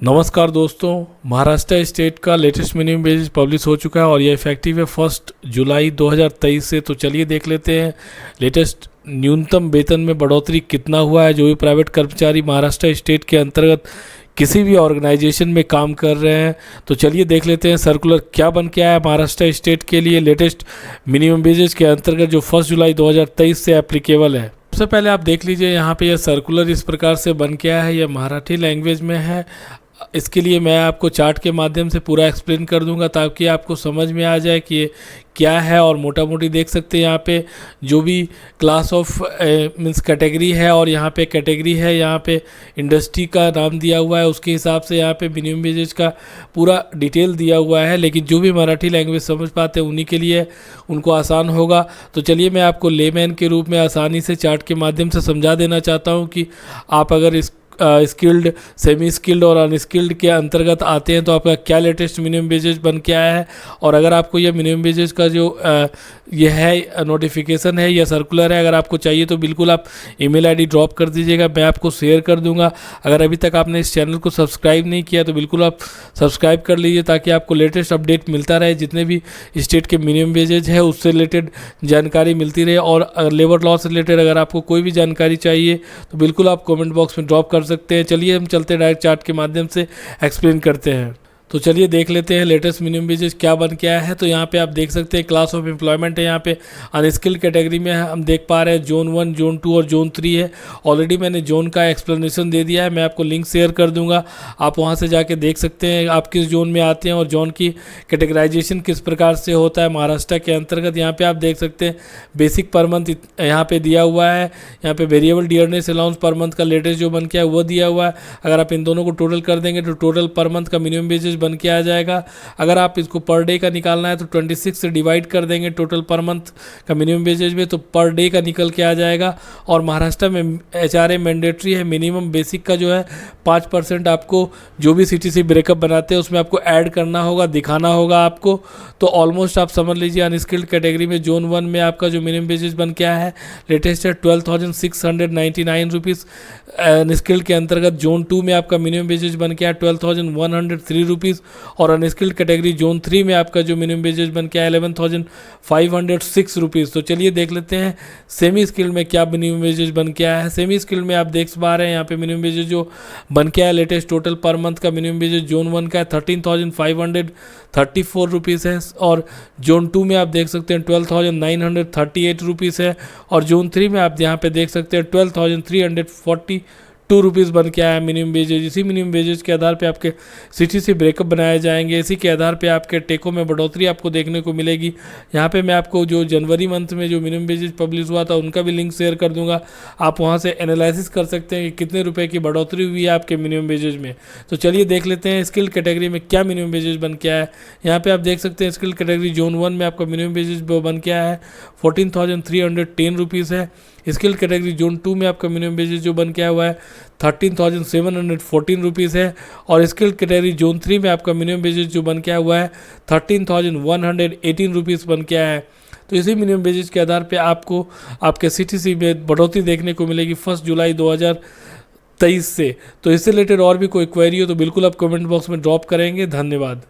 नमस्कार दोस्तों, महाराष्ट्र स्टेट का लेटेस्ट मिनिमम वेज पब्लिश हो चुका है और ये इफेक्टिव है 1 जुलाई 2023 से। तो चलिए देख लेते हैं लेटेस्ट न्यूनतम वेतन में बढ़ोतरी कितना हुआ है। जो भी प्राइवेट कर्मचारी महाराष्ट्र स्टेट के अंतर्गत किसी भी ऑर्गेनाइजेशन में काम कर रहे हैं, तो चलिए देख लेते हैं सर्कुलर क्या बन के आया है महाराष्ट्र स्टेट के लिए लेटेस्ट मिनिमम वेजेस के अंतर्गत जो 1 जुलाई 2023 से एप्लीकेबल है। सबसे पहले आप देख लीजिए यहाँ पे यह सर्कुलर इस प्रकार से बन के आया है। यह मराठी लैंग्वेज में है। इसके लिए मैं आपको चार्ट के माध्यम से पूरा एक्सप्लेन कर दूंगा ताकि आपको समझ में आ जाए कि ये क्या है। और मोटा मोटी देख सकते हैं यहाँ पे जो भी क्लास ऑफ मीन्स कैटेगरी है और यहाँ पे कैटेगरी है, यहाँ पे इंडस्ट्री का नाम दिया हुआ है, उसके हिसाब से यहाँ पे मिनिमम वेजेस का पूरा डिटेल दिया हुआ है। लेकिन जो भी मराठी लैंग्वेज समझ पाते हैं उन्हीं के लिए उनको आसान होगा। तो चलिए मैं आपको लेमैन के रूप में आसानी से चार्ट के माध्यम से समझा देना चाहता हूँ कि आप अगर इस स्किल्ड, सेमी स्किल्ड और अनस्किल्ड के अंतर्गत आते हैं तो आपका क्या लेटेस्ट मिनिमम वेजेस बन के आया है। और अगर आपको यह मिनिमम वेजेस का जो ये है नोटिफिकेशन है या सर्कुलर है, अगर आपको चाहिए तो बिल्कुल आप ईमेल आईडी ड्रॉप कर दीजिएगा, मैं आपको शेयर कर दूंगा। अगर अभी तक आपने इस चैनल को सब्सक्राइब नहीं किया तो बिल्कुल आप सब्सक्राइब कर लीजिए ताकि आपको लेटेस्ट अपडेट मिलता रहे। जितने भी स्टेट के मिनिमम वेजेज है उससे रिलेटेड जानकारी मिलती रहे। और लेबर लॉ से रिलेटेड अगर आपको कोई भी जानकारी चाहिए तो बिल्कुल आप कमेंट बॉक्स में ड्रॉप कर सकते हैं। चलिए हम चलते हैं डायरेक्ट चार्ट के माध्यम से एक्सप्लेन करते हैं। तो चलिए देख लेते हैं लेटेस्ट मिनिमम वेजेस क्या बन के आया है। तो यहाँ पे आप देख सकते हैं क्लास ऑफ एम्प्लॉयमेंट है। यहाँ पे अनस्किल्ड कैटेगरी में हम देख पा रहे हैं जोन 1, जोन 2 और जोन 3 है। ऑलरेडी मैंने जोन का एक्सप्लेनेशन दे दिया है, मैं आपको लिंक शेयर कर दूंगा, आप वहाँ से जाके देख सकते हैं आप किस जोन में आते हैं और जोन की कैटेगराइजेशन किस प्रकार से होता है महाराष्ट्र के अंतर्गत। यहाँ पर आप देख सकते हैं बेसिक पर मंथ यहाँ पर दिया हुआ है। यहाँ पर variable dearness allowance per month का लेटेस्ट जो बन के आया वो दिया हुआ है। अगर आप इन दोनों को टोटल कर देंगे तो टोटल पर मंथ का मिनिमम वेजेस बन के आ जाएगा। अगर आप इसको पर डे का निकालना है तो 26 से डिवाइड कर देंगे टोटल पर मंथ का मिनिमम वेजेज में, तो पर डे का निकल के आ जाएगा। और महाराष्ट्र में एचआरए मैंडेटरी है। मिनिमम बेसिक का जो है 5% आपको जो भी सीटीसी ब्रेकअप बनाते हैं उसमें आपको ऐड करना होगा, दिखाना होगा आपको। तो ऑलमोस्ट आप समझ लीजिए अनस्किल्ड कैटेगरी में जोन 1 में आपका जो मिनिमम वेजेज बन के आया है लेटेस्ट है 12,699 रुपीज़। अनस्किल्ड के अंतर्गत जोन 2 में आपका मिनिमम वेजेज बन के आया 12,103 रुपीज़। और अनस्किल्ड कैटेगरी जोन 3 में आपका जो मिनिमम वेजेज बन के आया 11,506 रुपीज़। तो चलिए देख लेते हैं सेमी स्किल्ड में क्या मिनिमम वेजेज बन के आया है। सेमी स्किल्ड में आप देख पा रहे हैं यहाँ पे मिनिमम वेजेज जो बन के आया लेटेस्ट टोटल पर मंथ का मिनिमम वेजेज जोन 1 का 13,534 रुपीज़ है। और जोन 2 में आप देख सकते हैं 12,938 रुपीज़ है। और जोन 3 में आप यहाँ पे देख सकते हैं 12,342 रुपीज़ बन के आया मिनिमम वेजेज। इसी मिनिमम वेजेज के आधार पे आपके सीटीसी ब्रेकअप बनाए जाएंगे। इसी के आधार पे आपके टेको में बढ़ोतरी आपको देखने को मिलेगी। यहाँ पे मैं आपको जो जनवरी मंथ में जो मिनिमम वेजेज पब्लिश हुआ था उनका भी लिंक शेयर कर दूंगा, आप वहाँ से एनालिसिस कर सकते हैं कि कितने रुपए की बढ़ोतरी हुई है आपके मिनिमम वेजेज में। तो चलिए देख लेते हैं स्किल्ड कैटेगरी में क्या मिनिमम वेजेज बन के आया है। यहाँ पे आप देख सकते हैं स्किल्ड कैटेगरी जोन 1 में आपका मिनिमम वेजेज बन के आया है 14,310 रुपीज़ है। स्किल्ड कैटेगरी जोन 2 में आपका मिनिमम वेजेज जो बन के आया हुआ है 13,714 रुपीज़ है। और स्किल्ड कैटेगरी जोन 3 में आपका मिनिमम वेजेज जो बन के आया हुआ है 13,118 रुपीज़ बन के आया है। तो इसी मिनिमम वेजेज के आधार पे आपको आपके सीटीसी में बढ़ोतरी देखने को मिलेगी 1 जुलाई 2023 से। तो इससे रिलेटेड और भी कोई क्वेरी हो तो बिल्कुल आप कमेंट बॉक्स में ड्रॉप करेंगे। धन्यवाद।